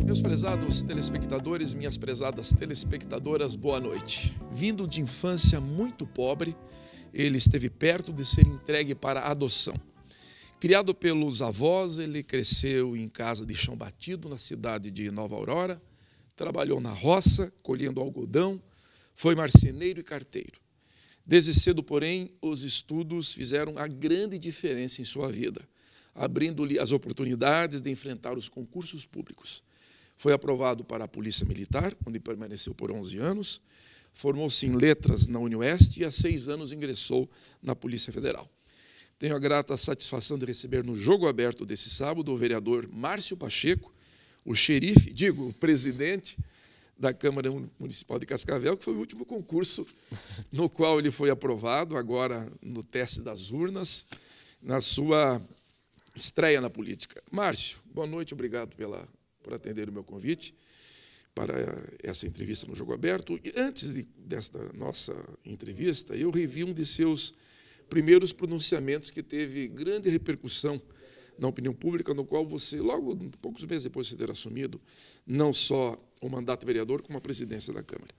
Meus prezados telespectadores, minhas prezadas telespectadoras, boa noite. Vindo de infância muito pobre, ele esteve perto de ser entregue para adoção. Criado pelos avós, ele cresceu em casa de chão batido na cidade de Nova Aurora, trabalhou na roça, colhendo algodão, foi marceneiro e carteiro. Desde cedo, porém, os estudos fizeram a grande diferença em sua vida, abrindo-lhe as oportunidades de enfrentar os concursos públicos. Foi aprovado para a Polícia Militar, onde permaneceu por 11 anos, formou-se em letras na UniOeste e há 6 anos ingressou na Polícia Federal. Tenho a grata satisfação de receber no Jogo Aberto desse sábado o vereador Márcio Pacheco, o xerife, o presidente da Câmara Municipal de Cascavel, que foi o último concurso no qual ele foi aprovado, agora no teste das urnas, na sua estreia na política. Márcio, boa noite, obrigado por atender o meu convite para essa entrevista no Jogo Aberto. E antes desta nossa entrevista, eu revi um de seus primeiros pronunciamentos que teve grande repercussão na opinião pública, no qual você, logo poucos meses depois de ter assumido, não só o mandato de vereador, como a presidência da Câmara,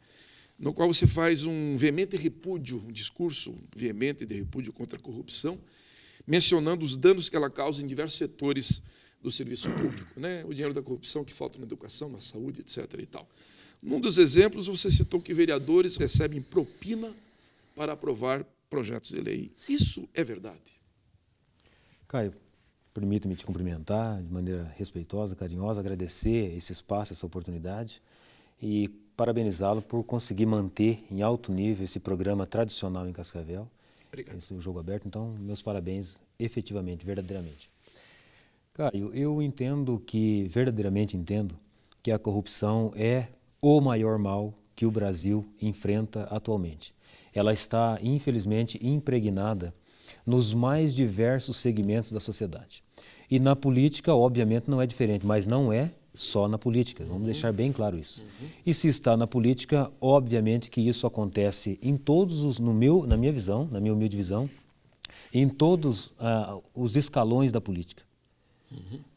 no qual você faz um veemente repúdio, um discurso veemente de repúdio contra a corrupção, mencionando os danos que ela causa em diversos setores do serviço público, né? O dinheiro da corrupção que falta na educação, na saúde, etc. e tal. Num dos exemplos, você citou que vereadores recebem propina para aprovar projetos de lei. Isso é verdade? Caio, permita-me te cumprimentar de maneira respeitosa, carinhosa, agradecer esse espaço, essa oportunidade e parabenizá-lo por conseguir manter em alto nível esse programa tradicional em Cascavel. Obrigado. Esse é o Jogo Aberto, então, meus parabéns efetivamente, verdadeiramente. Caio, verdadeiramente entendo que a corrupção é o maior mal que o Brasil enfrenta atualmente. Ela está, infelizmente, impregnada nos mais diversos segmentos da sociedade. E na política, obviamente, não é diferente, mas não é só na política, vamos deixar bem claro isso. E se está na política, obviamente que isso acontece em todos os, na minha visão, na minha humilde visão, em todos os escalões da política.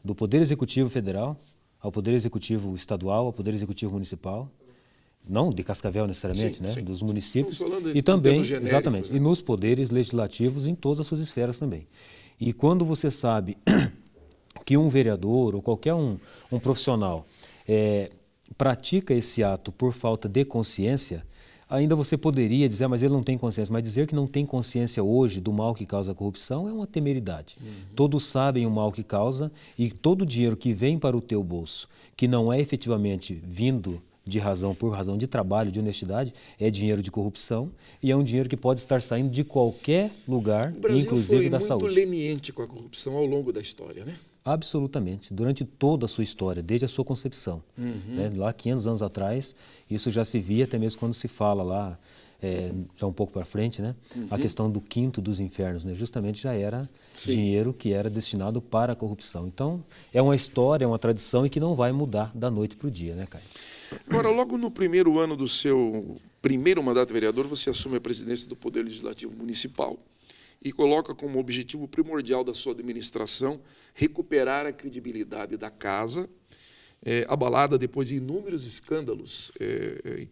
Do Poder Executivo Federal, ao Poder Executivo Estadual, ao Poder Executivo Municipal, não de Cascavel necessariamente, sim, né? Sim. Dos municípios e também, exatamente, né? E nos poderes legislativos em todas as suas esferas também. E quando você sabe que um vereador ou qualquer um profissional pratica esse ato por falta de consciência, ainda você poderia dizer, mas ele não tem consciência. Mas dizer que não tem consciência hoje do mal que causa a corrupção é uma temeridade. Todos sabem o mal que causa e todo o dinheiro que vem para o teu bolso, que não é efetivamente vindo por razão de trabalho, de honestidade, é dinheiro de corrupção e é um dinheiro que pode estar saindo de qualquer lugar, inclusive da saúde. O Brasil foi muito leniente com a corrupção ao longo da história, né? Absolutamente, durante toda a sua história, desde a sua concepção. Né? Lá 500 anos atrás, isso já se via, até mesmo quando se fala lá, já um pouco para frente, né? A questão do quinto dos infernos, né? Justamente já era dinheiro que era destinado para a corrupção. Então, é uma história, é uma tradição e que não vai mudar da noite para o dia, né, Caio? Agora, logo no primeiro ano do seu primeiro mandato de vereador, você assume a presidência do Poder Legislativo Municipal e coloca como objetivo primordial da sua administração recuperar a credibilidade da casa, abalada depois de inúmeros escândalos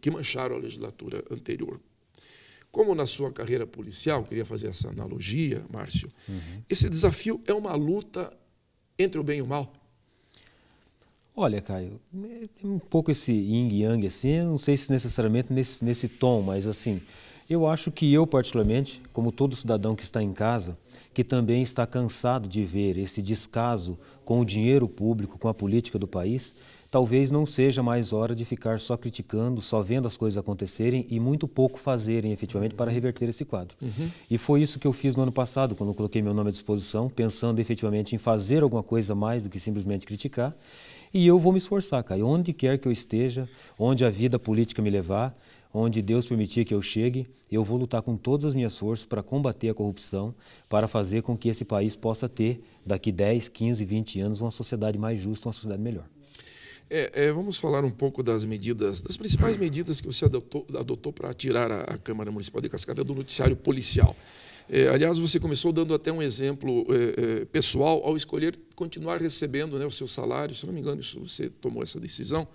que mancharam a legislatura anterior. Como na sua carreira policial, queria fazer essa analogia, Márcio, esse desafio é uma luta entre o bem e o mal? Olha, Caio, é um pouco esse yin e yang assim, eu não sei se necessariamente nesse tom, mas assim, eu acho que eu particularmente, como todo cidadão que está em casa, que também está cansado de ver esse descaso com o dinheiro público, com a política do país, talvez não seja mais hora de ficar só criticando, só vendo as coisas acontecerem e muito pouco fazerem efetivamente para reverter esse quadro. E foi isso que eu fiz no ano passado, quando eu coloquei meu nome à disposição, pensando efetivamente em fazer alguma coisa mais do que simplesmente criticar. E eu vou me esforçar, Caio, onde quer que eu esteja, onde a vida política me levar, onde Deus permitir que eu chegue, eu vou lutar com todas as minhas forças para combater a corrupção, para fazer com que esse país possa ter, daqui 10, 15, 20 anos, uma sociedade mais justa, uma sociedade melhor. Vamos falar um pouco das principais medidas que você adotou para tirar a Câmara Municipal de Cascavel do noticiário policial. Aliás, você começou dando até um exemplo pessoal ao escolher continuar recebendo, né, o seu salário, se não me engano, você tomou essa decisão,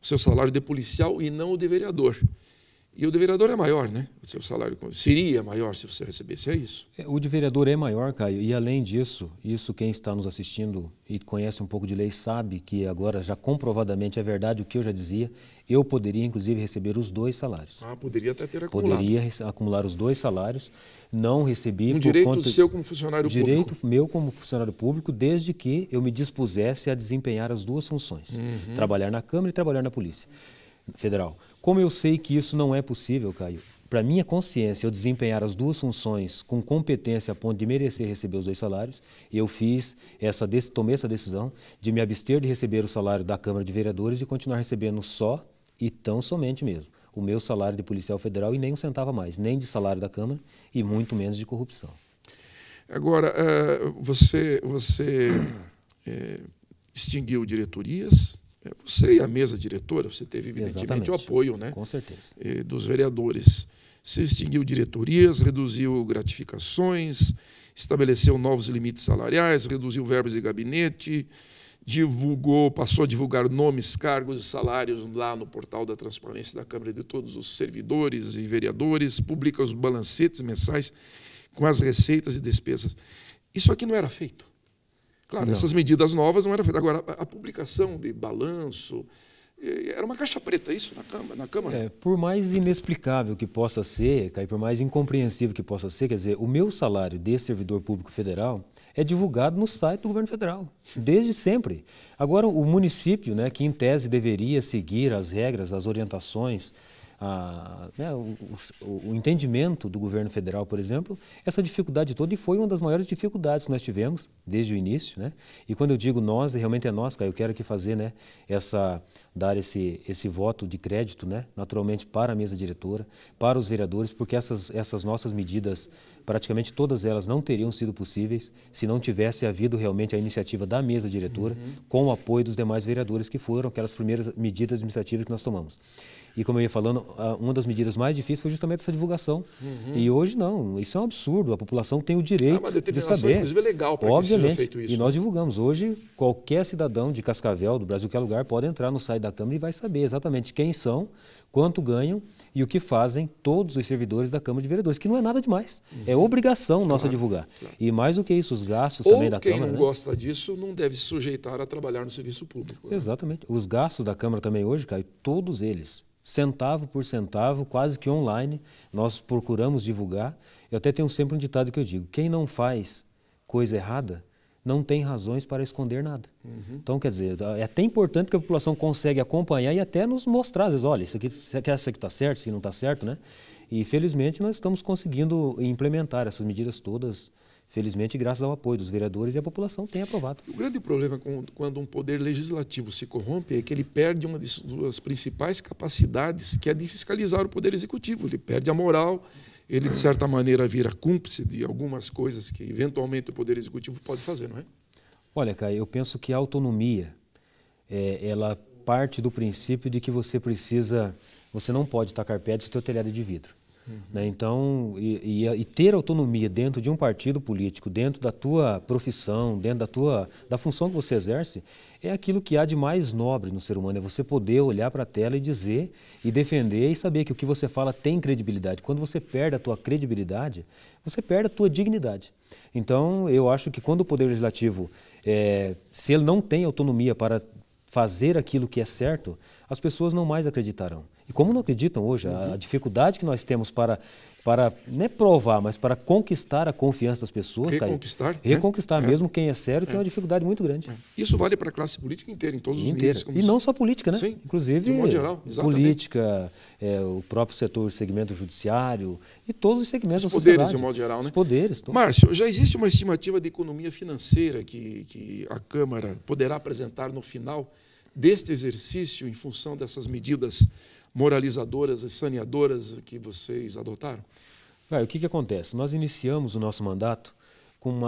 o seu salário de policial e não o de vereador. E o de vereador é maior, né? O seu salário seria maior se você recebesse, é isso? O de vereador é maior, Caio, e além disso, isso quem está nos assistindo e conhece um pouco de lei sabe que agora já comprovadamente é verdade o que eu já dizia, eu poderia inclusive receber os 2 salários. Poderia até ter acumulado. Poderia acumular os 2 salários, não recebi... Um direito seu como funcionário público. Direito meu como funcionário público, desde que eu me dispusesse a desempenhar as 2 funções, trabalhar na Câmara e trabalhar na Polícia Federal. Como eu sei que isso não é possível, Caio, para minha consciência, eu desempenhar as 2 funções com competência a ponto de merecer receber os 2 salários, eu tomei essa decisão de me abster de receber o salário da Câmara de Vereadores e continuar recebendo só e tão somente mesmo o meu salário de policial federal e nem um centavo a mais, nem de salário da Câmara e muito menos de corrupção. Agora, você extinguiu diretorias. Você e a mesa diretora, você teve evidentemente Exatamente. o apoio, né, com certeza, dos vereadores. Você extinguiu diretorias, reduziu gratificações, estabeleceu novos limites salariais, reduziu verbas de gabinete, passou a divulgar nomes, cargos e salários lá no portal da transparência da Câmara de todos os servidores e vereadores, publica os balancetes mensais com as receitas e despesas. Isso aqui não era feito. Claro, não. Essas medidas novas não eram feitas. Agora, a publicação de balanço, era uma caixa preta isso na Câmara? Por mais inexplicável que possa ser, Caio, por mais incompreensível que possa ser, quer dizer, o meu salário de servidor público federal é divulgado no site do governo federal, desde sempre. Agora, o município, né, que em tese deveria seguir as regras, as orientações, o entendimento do governo federal, por exemplo, essa dificuldade toda, e foi uma das maiores dificuldades que nós tivemos desde o início, né? E quando eu digo nós, realmente é nós, Caio, eu quero aqui fazer, né, dar esse voto de crédito, né, naturalmente para a mesa diretora, para os vereadores, porque essas nossas medidas, praticamente todas elas não teriam sido possíveis se não tivesse havido realmente a iniciativa da mesa diretora, com o apoio dos demais vereadores, que foram aquelas primeiras medidas administrativas que nós tomamos. E como eu ia falando, uma das medidas mais difíceis foi justamente essa divulgação. E hoje não, isso é um absurdo, a população tem o direito de saber. Inclusive é legal para que seja feito isso. E nós divulgamos. Hoje, qualquer cidadão de Cascavel, do Brasil, qualquer lugar, pode entrar no site da Câmara e vai saber exatamente quem são, quanto ganham e o que fazem todos os servidores da Câmara de Vereadores, que não é nada demais. É obrigação nossa divulgar. Claro. E mais do que isso, os gastos também da Câmara. Quem não gosta disso não deve se sujeitar a trabalhar no serviço público. Né? Exatamente. Os gastos da Câmara também hoje, Caio, todos eles, centavo por centavo, quase que online, nós procuramos divulgar. Eu até tenho sempre um ditado que eu digo: quem não faz coisa errada não tem razões para esconder nada. Então, quer dizer, é até importante que a população consegue acompanhar e até nos mostrar, às vezes, olha, isso aqui está certo, isso aqui não está certo, né? E, felizmente, nós estamos conseguindo implementar essas medidas todas, felizmente, graças ao apoio dos vereadores, e a população tem aprovado. O grande problema quando um poder legislativo se corrompe é que ele perde uma das suas principais capacidades, que é de fiscalizar o poder executivo. Ele perde a moral, ele, de certa maneira, vira cúmplice de algumas coisas que, eventualmente, o poder executivo pode fazer, não é? Olha, Caio, eu penso que a autonomia, ela parte do princípio de que você não pode tacar pedra se o teu telhado é de vidro. Né? Então, e ter autonomia dentro de um partido político, dentro da tua profissão, dentro da função que você exerce, é aquilo que há de mais nobre no ser humano, é você poder olhar para a tela e dizer, e defender, e saber que o que você fala tem credibilidade. Quando você perde a tua credibilidade, você perde a tua dignidade. Então, eu acho que quando o Poder Legislativo, se ele não tem autonomia para fazer aquilo que é certo, as pessoas não mais acreditarão. E como não acreditam hoje, a dificuldade que nós temos para não é provar, mas para conquistar a confiança das pessoas, reconquistar mesmo quem é sério, tem uma dificuldade muito grande. Isso vale para a classe política inteira, em todos os níveis. E não só política, né? Sim, inclusive de modo geral, política, o próprio setor, segmento judiciário e todos os segmentos da sociedade. Os poderes, de modo geral, né? Os poderes. Márcio, já existe uma estimativa de economia financeira que a Câmara poderá apresentar no final deste exercício em função dessas medidas moralizadoras e saneadoras que vocês adotaram? O que acontece? Nós iniciamos o nosso mandato com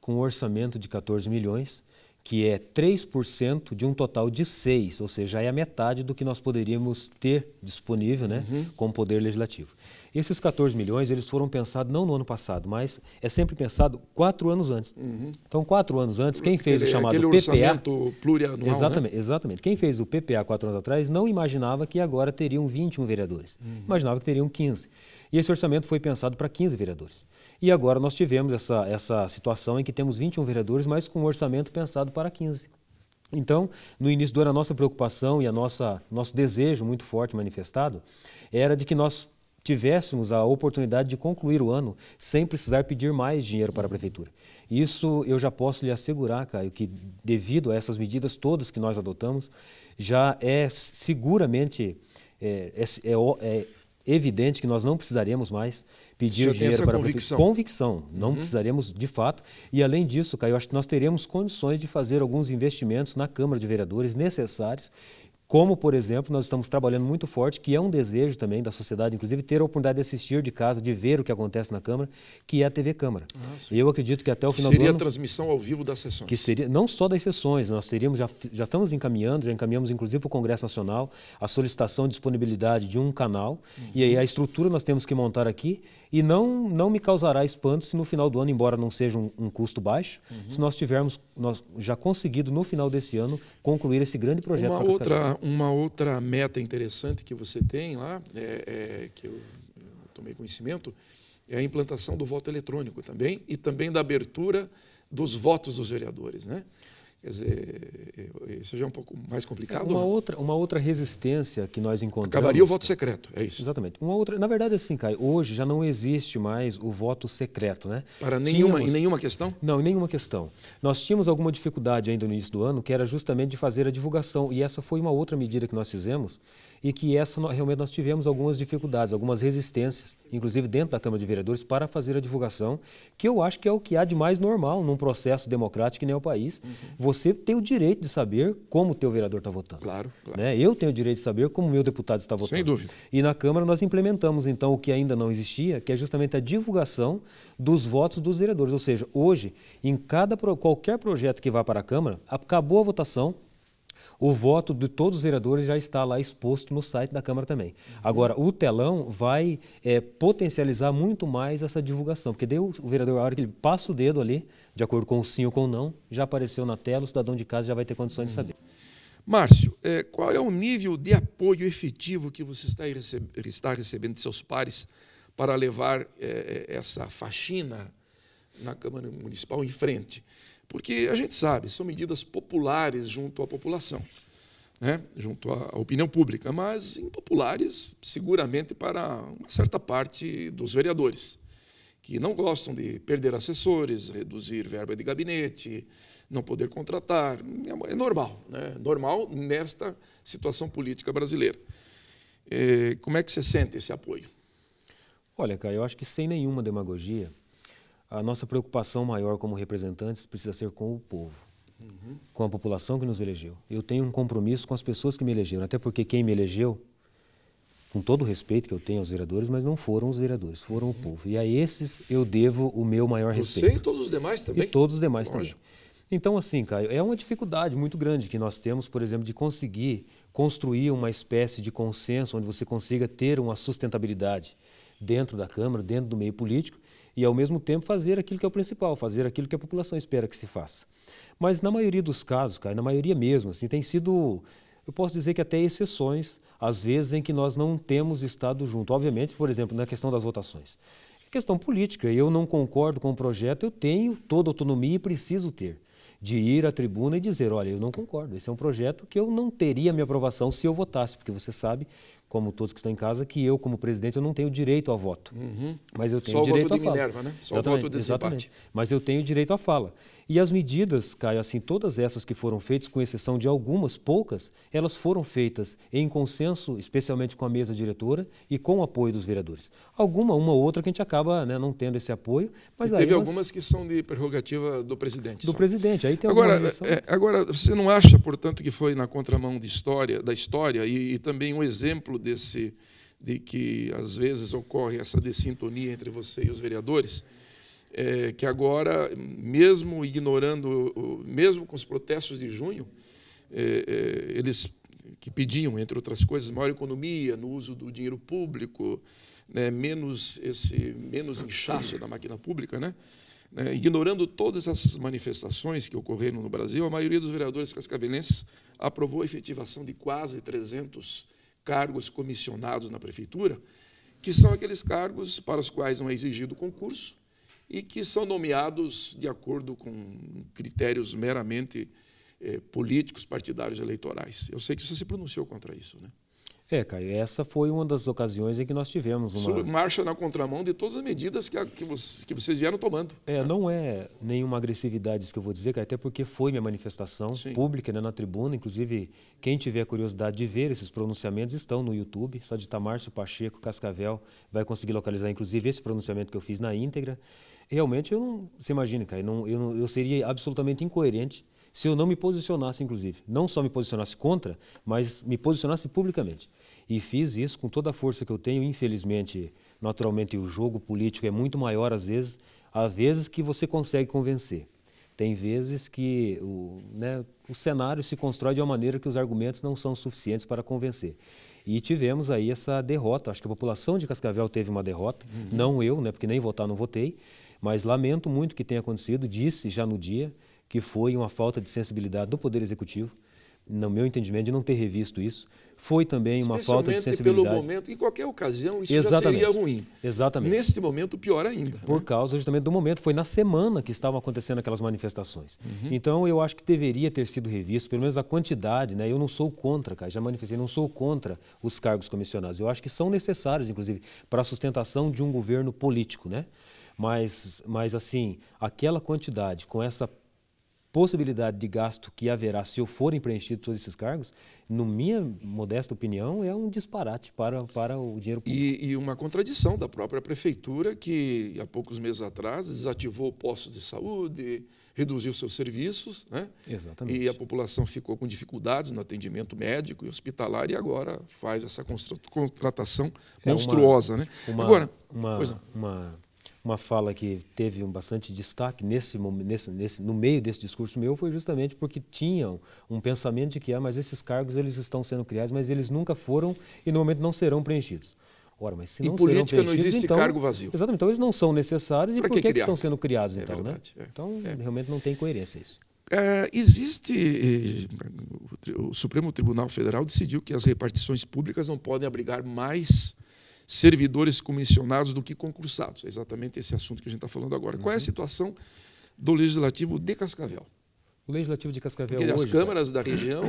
um orçamento de 14 milhões, que é 3% de um total de 6, ou seja, é a metade do que nós poderíamos ter disponível, né, como Poder Legislativo. E esses 14 milhões, eles foram pensados não no ano passado, mas é sempre pensado 4 anos antes. Então, 4 anos antes, quem fez o chamado aquele PPA... orçamento plurianual, exatamente, né? exatamente. Quem fez o PPA 4 anos atrás não imaginava que agora teriam 21 vereadores. Imaginava que teriam 15. E esse orçamento foi pensado para 15 vereadores. E agora nós tivemos essa situação em que temos 21 vereadores, mas com um orçamento pensado para 15. Então, no início do ano, a nossa preocupação e nosso desejo muito forte manifestado era de que nós tivéssemos a oportunidade de concluir o ano sem precisar pedir mais dinheiro para a Prefeitura. Isso eu já posso lhe assegurar, Caio, que devido a essas medidas todas que nós adotamos, já é seguramente evidente que nós não precisaremos mais pedir dinheiro para a Prefeitura. Convicção, não precisaremos de fato. E além disso, Caio, eu acho que nós teremos condições de fazer alguns investimentos na Câmara de Vereadores necessários, como, por exemplo, nós estamos trabalhando muito forte, que é um desejo também da sociedade, inclusive ter a oportunidade de assistir de casa, de ver o que acontece na Câmara, que é a TV Câmara. Eu acredito que até o final do ano... Seria a transmissão ao vivo das sessões. Que seria, não só das sessões, nós teríamos, já estamos encaminhando, já encaminhamos inclusive para o Congresso Nacional a solicitação de disponibilidade de um canal, e aí a estrutura nós temos que montar aqui, e não me causará espanto se no final do ano, embora não seja um custo baixo, se nós tivermos já conseguido no final desse ano concluir esse grande projeto. Uma outra meta interessante que você tem lá, que eu tomei conhecimento, é a implantação do voto eletrônico também, e também da abertura dos votos dos vereadores, né? Quer dizer, isso já é um pouco mais complicado. Uma outra resistência que nós encontramos... Acabaria o voto secreto, é isso? Exatamente. Na verdade, assim, Caio, hoje já não existe mais o voto secreto, né? Em nenhuma questão? Não, em nenhuma questão. Nós tínhamos alguma dificuldade ainda no início do ano, que era justamente de fazer a divulgação, e essa foi uma outra medida que nós fizemos, e que realmente nós tivemos algumas dificuldades, algumas resistências, inclusive dentro da Câmara de Vereadores, para fazer a divulgação, que eu acho que é o que há de mais normal num processo democrático que nem o país. Você tem o direito de saber como o teu vereador está votando. Claro. Né? Eu tenho o direito de saber como o meu deputado está votando. Sem dúvida. E na Câmara nós implementamos, então, o que ainda não existia, que é justamente a divulgação dos votos dos vereadores. Ou seja, hoje, em qualquer projeto que vá para a Câmara, acabou a votação, o voto de todos os vereadores já está lá exposto no site da Câmara também. Agora, o telão vai potencializar muito mais essa divulgação, porque daí o vereador, a hora que ele passa o dedo ali, de acordo com o sim ou com o não, já apareceu na tela, o cidadão de casa já vai ter condições de saber. Márcio, qual é o nível de apoio efetivo que você está recebendo de seus pares para levar essa faxina na Câmara Municipal em frente? Porque a gente sabe, são medidas populares junto à população, né? Junto à opinião pública, mas impopulares seguramente para uma certa parte dos vereadores, que não gostam de perder assessores, reduzir verba de gabinete, não poder contratar. É normal, né? Normal nesta situação política brasileira. Como é que você sente esse apoio? Olha, Caio, eu acho que sem nenhuma demagogia, a nossa preocupação maior como representantes precisa ser com o povo, com a população que nos elegeu. Eu tenho um compromisso com as pessoas que me elegeram, até porque quem me elegeu, com todo o respeito que eu tenho aos vereadores, mas não foram os vereadores, foram o povo. E a esses eu devo o meu maior respeito. Você e todos os demais também? E todos os demais também. Então, assim, Caio, é uma dificuldade muito grande que nós temos, por exemplo, de conseguir construir uma espécie de consenso onde você consiga ter uma sustentabilidade dentro da Câmara, dentro do meio político, e, ao mesmo tempo, fazer aquilo que é o principal, fazer aquilo que a população espera que se faça. Mas, na maioria dos casos, Caio, na maioria mesmo, assim, tem sido, eu posso dizer que até exceções, às vezes, em que nós não temos estado junto. Obviamente, por exemplo, na questão das votações. É questão política, eu não concordo com o projeto, eu tenho toda a autonomia e preciso ter, de ir à tribuna e dizer, olha, eu não concordo, esse é um projeto que eu não teria minha aprovação se eu votasse, porque você sabe, como todos que estão em casa, que eu, como presidente, eu não tenho direito ao voto. Mas eu tenho direito à fala. Só o voto de Minerva, né? Só o voto de desempate. Mas eu tenho direito à fala. E as medidas, Caio, assim, todas essas que foram feitas, com exceção de algumas, poucas, elas foram feitas em consenso, especialmente com a mesa diretora e com o apoio dos vereadores. Uma ou outra que a gente acaba, né, não tendo esse apoio. Mas teve algumas que são de prerrogativa do presidente. Do presidente. Aí tem agora, você não acha, portanto, que foi na contramão da história e também um exemplo de que, às vezes, ocorre essa dessintonia entre você e os vereadores, que agora, mesmo ignorando, mesmo com os protestos de junho, eles que pediam, entre outras coisas, maior economia no uso do dinheiro público, né, menos inchaço da máquina pública, né? Ignorando todas essas manifestações que ocorreram no Brasil, a maioria dos vereadores cascavelenses aprovou a efetivação de quase 300 cargos comissionados na prefeitura, que são aqueles cargos para os quais não é exigido concurso e que são nomeados de acordo com critérios meramente políticos, partidários, eleitorais. Eu sei que você se pronunciou contra isso, né? Caio, essa foi uma das ocasiões em que nós tivemos uma... Marcha na contramão de todas as medidas que vocês vieram tomando. Não é nenhuma agressividade isso que eu vou dizer, Caio, até porque foi minha manifestação pública, né, na tribuna. Inclusive, quem tiver curiosidade de ver esses pronunciamentos estão no YouTube. Só digitar Márcio Pacheco Cascavel vai conseguir localizar, inclusive, esse pronunciamento que eu fiz na íntegra. Realmente, você imagina, Caio, eu seria absolutamente incoerente se eu não me posicionasse, inclusive. Não só me posicionasse contra, mas me posicionasse publicamente. E fiz isso com toda a força que eu tenho. Infelizmente, naturalmente, o jogo político é muito maior às vezes que você consegue convencer. Tem vezes que o cenário se constrói de uma maneira que os argumentos não são suficientes para convencer. E tivemos aí essa derrota. Acho que a população de Cascavel teve uma derrota, não eu, né, porque nem votar não votei, mas lamento muito o que tenha acontecido. Disse já no dia que foi uma falta de sensibilidade do Poder Executivo, no meu entendimento, de não ter revisto isso. Foi também uma falta de sensibilidade. Pelo momento, em qualquer ocasião, isso já seria ruim. Exatamente. Neste momento, pior ainda. Por causa justamente do momento. Foi na semana que estavam acontecendo aquelas manifestações. Então, eu acho que deveria ter sido revisto, pelo menos a quantidade, né? Eu não sou contra, cara, já manifestei, não sou contra os cargos comissionados. Eu acho que são necessários, inclusive, para a sustentação de um governo político, né? Mas assim, aquela quantidade, com essa possibilidade de gasto que haverá se eu forem preenchidos todos esses cargos, na minha modesta opinião, é um disparate para o dinheiro público. E uma contradição da própria prefeitura, que há poucos meses atrás desativou postos de saúde, reduziu seus serviços, né? Exatamente. E a população ficou com dificuldades no atendimento médico e hospitalar, e agora faz essa contratação monstruosa, né? Agora, uma fala que teve bastante destaque no meio desse discurso meu foi justamente porque tinham um pensamento de que mas esses cargos eles estão sendo criados, mas eles nunca foram e no momento não serão preenchidos. Ora, mas se não serão preenchidos, em política não existe então, cargo vazio. Exatamente, então eles não são necessários. E por que estão sendo criados então? Verdade, né? Então, realmente não tem coerência isso. O Supremo Tribunal Federal decidiu que as repartições públicas não podem abrigar mais servidores comissionados do que concursados. É exatamente esse assunto que a gente está falando agora. Qual é a situação do Legislativo de Cascavel? O Legislativo de Cascavel Porque hoje... as câmaras da região,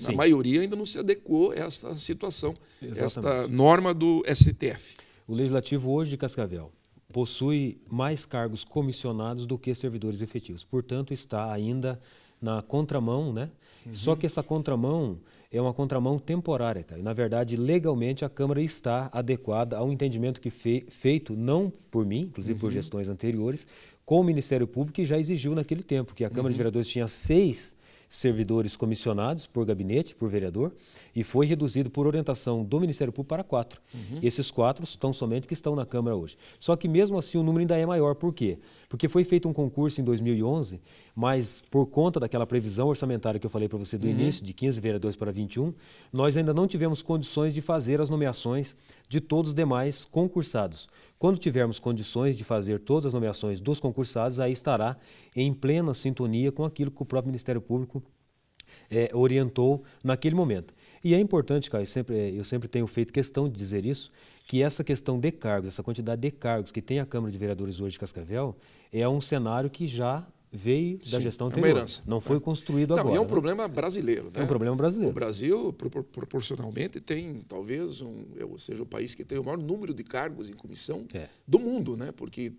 a maioria ainda não se adequou a essa situação, esta norma do STF. O Legislativo hoje de Cascavel possui mais cargos comissionados do que servidores efetivos. Portanto, está ainda na contramão, né? Só que essa contramão é uma contramão temporária, cara. E, na verdade, legalmente, a Câmara está adequada ao entendimento que feito, não por mim, inclusive por gestões anteriores, com o Ministério Público, que já exigiu naquele tempo, que a Câmara de Vereadores tinha 6 servidores comissionados por gabinete, por vereador, e foi reduzido por orientação do Ministério Público para 4. Esses 4 estão somente que estão na Câmara hoje. Só que mesmo assim o número ainda é maior. Por quê? Porque foi feito um concurso em 2011, mas por conta daquela previsão orçamentária que eu falei para você do início, de 15 vereadores para 21, nós ainda não tivemos condições de fazer as nomeações de todos os demais concursados. Quando tivermos condições de fazer todas as nomeações dos concursados, aí estará em plena sintonia com aquilo que o próprio Ministério Público orientou naquele momento. E é importante, Caio, eu sempre tenho feito questão de dizer isso, que essa questão de cargos, essa quantidade de cargos que tem a Câmara de Vereadores hoje de Cascavel, é um cenário que já veio da gestão anterior. É uma herança. Não foi construído agora. E é um problema brasileiro. Né? É um problema brasileiro. O Brasil, proporcionalmente, tem talvez seja o país que tem o maior número de cargos em comissão do mundo, né? Porque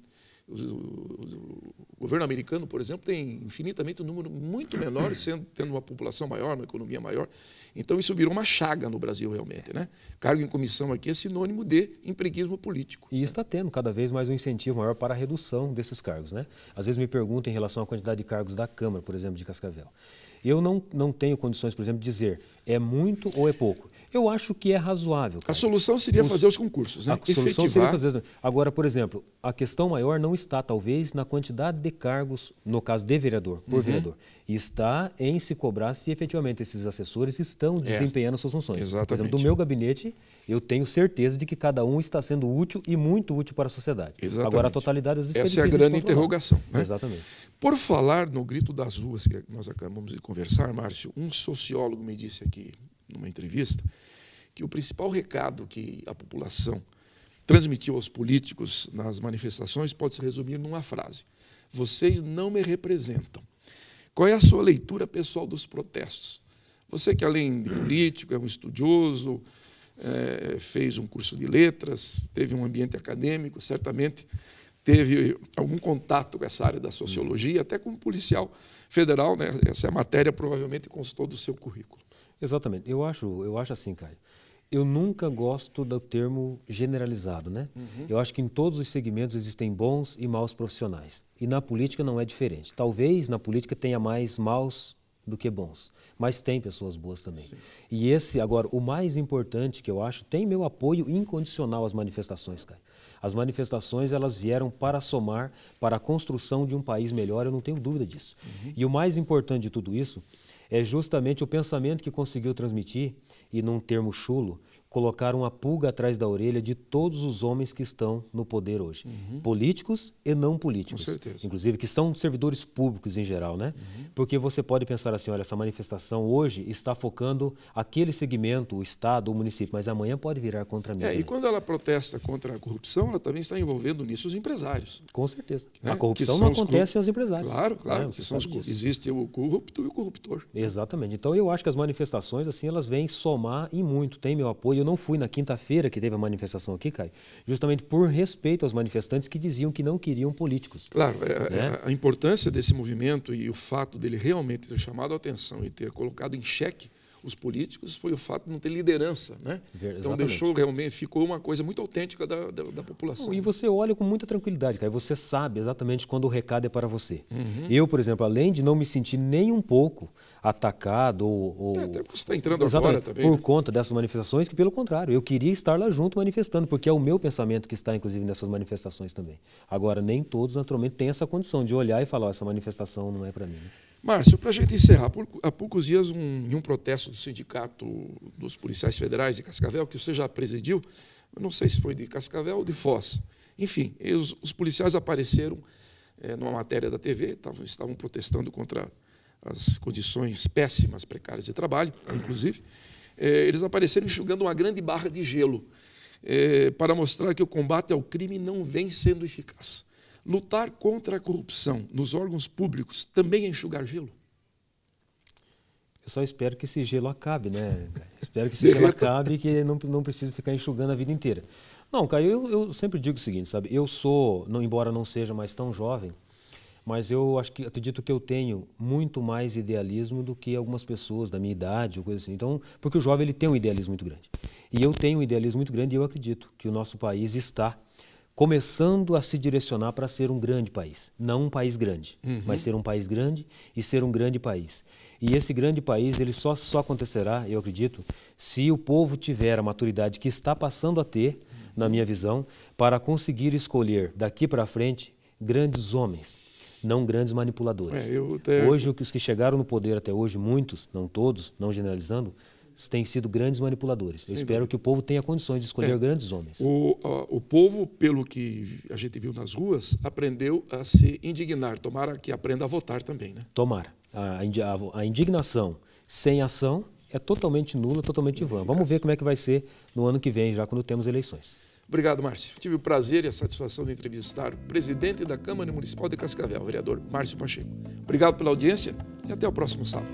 o governo americano, por exemplo, tem infinitamente um número muito menor, tendo uma população maior, uma economia maior. Então, isso virou uma chaga no Brasil, realmente. Né? Cargo em comissão aqui é sinônimo de empreguismo político. E está tendo cada vez mais um incentivo maior para a redução desses cargos. Né? Às vezes me perguntam em relação à quantidade de cargos da Câmara, por exemplo, de Cascavel. Eu não tenho condições, por exemplo, de dizer é muito ou é pouco. Eu acho que é razoável. A solução seria fazer os concursos, né? A solução seria fazer. Agora, por exemplo, a questão maior não está, talvez, na quantidade de cargos, no caso de vereador, por vereador. Está em se cobrar se efetivamente esses assessores estão desempenhando suas funções. Exatamente. Por exemplo, do meu gabinete, eu tenho certeza de que cada um está sendo útil e muito útil para a sociedade. Exatamente. Agora, a totalidade das essa é a grande interrogação, né? Exatamente. Por falar no grito das ruas, que nós acabamos de conversar, Márcio, um sociólogo me disse aqui numa entrevista que o principal recado que a população transmitiu aos políticos nas manifestações pode se resumir numa frase: vocês não me representam. Qual é a sua leitura pessoal dos protestos? Você que, além de político, é um estudioso, fez um curso de letras, teve um ambiente acadêmico, certamente teve algum contato com essa área da sociologia, até como policial federal, né? Essa matéria provavelmente constou do seu currículo. Exatamente. Eu acho assim, Caio. Eu nunca gosto do termo generalizado, né? Eu acho que em todos os segmentos existem bons e maus profissionais. E na política não é diferente. Talvez na política tenha mais maus do que bons, mas tem pessoas boas também. Sim. E agora, o mais importante que eu acho, tem meu apoio incondicional às manifestações, Caio. As manifestações, elas vieram para somar para a construção de um país melhor, eu não tenho dúvida disso. E o mais importante de tudo isso é justamente o pensamento que conseguiu transmitir, e num termo chulo, colocar uma pulga atrás da orelha de todos os homens que estão no poder hoje. Políticos e não políticos. Com certeza. Inclusive, que são servidores públicos em geral, né? Porque você pode pensar assim, olha, essa manifestação hoje está focando aquele segmento, o Estado, o município, mas amanhã pode virar contra mim. E quando ela protesta contra a corrupção, ela também está envolvendo nisso os empresários. Com certeza. Né? A corrupção não acontece aos empresários. Claro. Existe o corrupto e o corruptor. Exatamente. Então, eu acho que as manifestações, assim, elas vêm somar em muito. Tem meu apoio. Eu não fui na quinta-feira que teve a manifestação aqui, Caio, justamente por respeito aos manifestantes que diziam que não queriam políticos. Claro, a importância desse movimento e o fato dele realmente ter chamado a atenção e ter colocado em xeque os políticos foi o fato de não ter liderança, né? Então ficou uma coisa muito autêntica da população. E você olha com muita tranquilidade, Caio, você sabe exatamente quando o recado é para você. Eu, por exemplo, além de não me sentir nem um pouco atacado até porque você está entrando agora também. Por conta dessas manifestações, que pelo contrário, eu queria estar lá junto manifestando, porque é o meu pensamento que está, inclusive, nessas manifestações também. Agora, nem todos, naturalmente, têm essa condição de olhar e falar, essa manifestação não é para mim, né? Márcio, para a gente encerrar, há poucos dias, em um protesto do Sindicato dos Policiais Federais de Cascavel, que você já presidiu, eu não sei se foi de Cascavel ou de Foz. Enfim, os policiais apareceram numa matéria da TV, estavam protestando contra as condições péssimas, precárias de trabalho, inclusive. Eles apareceram enxugando uma grande barra de gelo para mostrar que o combate ao crime não vem sendo eficaz. Lutar contra a corrupção nos órgãos públicos também é enxugar gelo? Eu só espero que esse gelo acabe, né? Espero que esse gelo acabe e que não precise ficar enxugando a vida inteira. Não, Caio, eu sempre digo o seguinte, sabe? Eu sou, embora não seja mais tão jovem, mas eu acredito que eu tenho muito mais idealismo do que algumas pessoas da minha idade ou coisa assim. Então, porque o jovem ele tem um idealismo muito grande. E eu tenho um idealismo muito grande e eu acredito que o nosso país está começando a se direcionar para ser um grande país. Não um país grande, mas ser um país grande e ser um grande país. E esse grande país ele só acontecerá, eu acredito, se o povo tiver a maturidade que está passando a ter, na minha visão, para conseguir escolher daqui para frente grandes homens, não grandes manipuladores. Hoje, os que chegaram no poder até hoje, muitos, não todos, não generalizando, têm sido grandes manipuladores. Eu espero que o povo tenha condições de escolher grandes homens. O povo, pelo que a gente viu nas ruas, aprendeu a se indignar. Tomara que aprenda a votar também, né? Tomara. A indignação sem ação é totalmente nula, totalmente vã. Vamos ver como é que vai ser no ano que vem, já quando temos eleições. Obrigado, Márcio. Tive o prazer e a satisfação de entrevistar o presidente da Câmara Municipal de Cascavel, o vereador Márcio Pacheco. Obrigado pela audiência e até o próximo sábado.